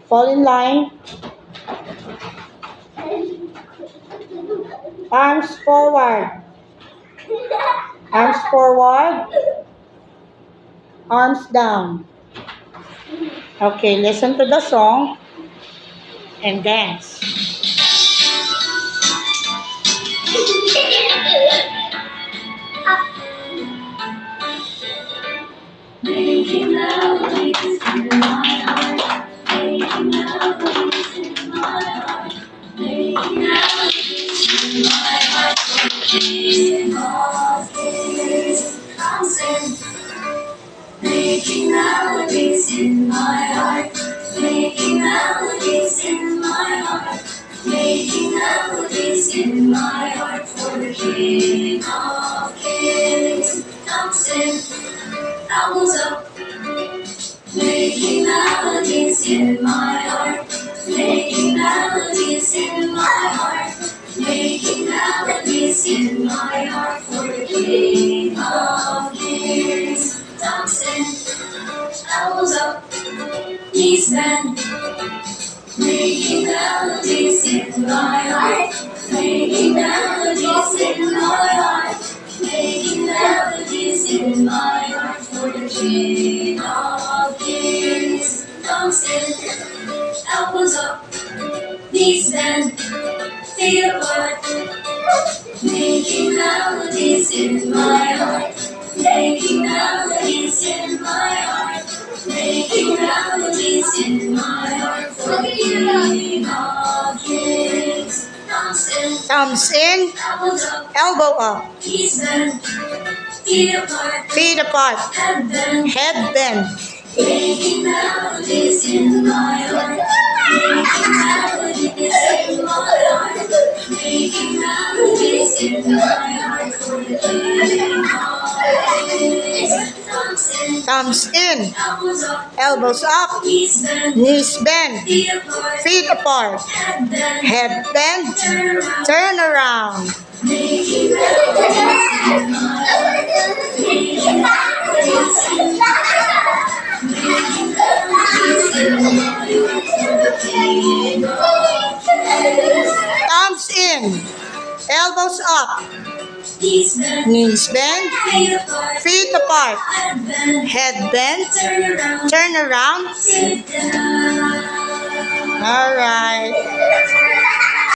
Fall in line. Arms forward. Arms forward. Arms down. Okay, listen to the song and dance. Making melodies in my heart. Making melodies in my heart. Making melodies in my heart. King of kings comes in. Making melodies in my heart. Making melodies in my heart. Making melodies in my heart for the King of kings comes in. Elbows up, making melodies in my heart, making melodies in my heart, making melodies in my heart for the King of kings. Dancing, elbows up, knees bend, making melodies in my heart, making melodies in my heart, making melodies in my heart for the King of kings. Thumbs in, elbows up, knees bend, feet apart, making melodies in my heart, making melodies in my heart, making melodies in my heart for the King of kings. Thumbs in, elbow up, knees bend, feet apart, head bend. Making melodies in my heart, making melodies in my heart, making melodies in my heart for the King of kings. Thumbs in, elbows up, knees bend, feet apart, head bend, turn around. Making melodies in my heart, making melodies in my heart, making melodies in my heart for the King of kings. Thumbs in, elbows up, knees bend, feet apart, head bend, turn around. All right.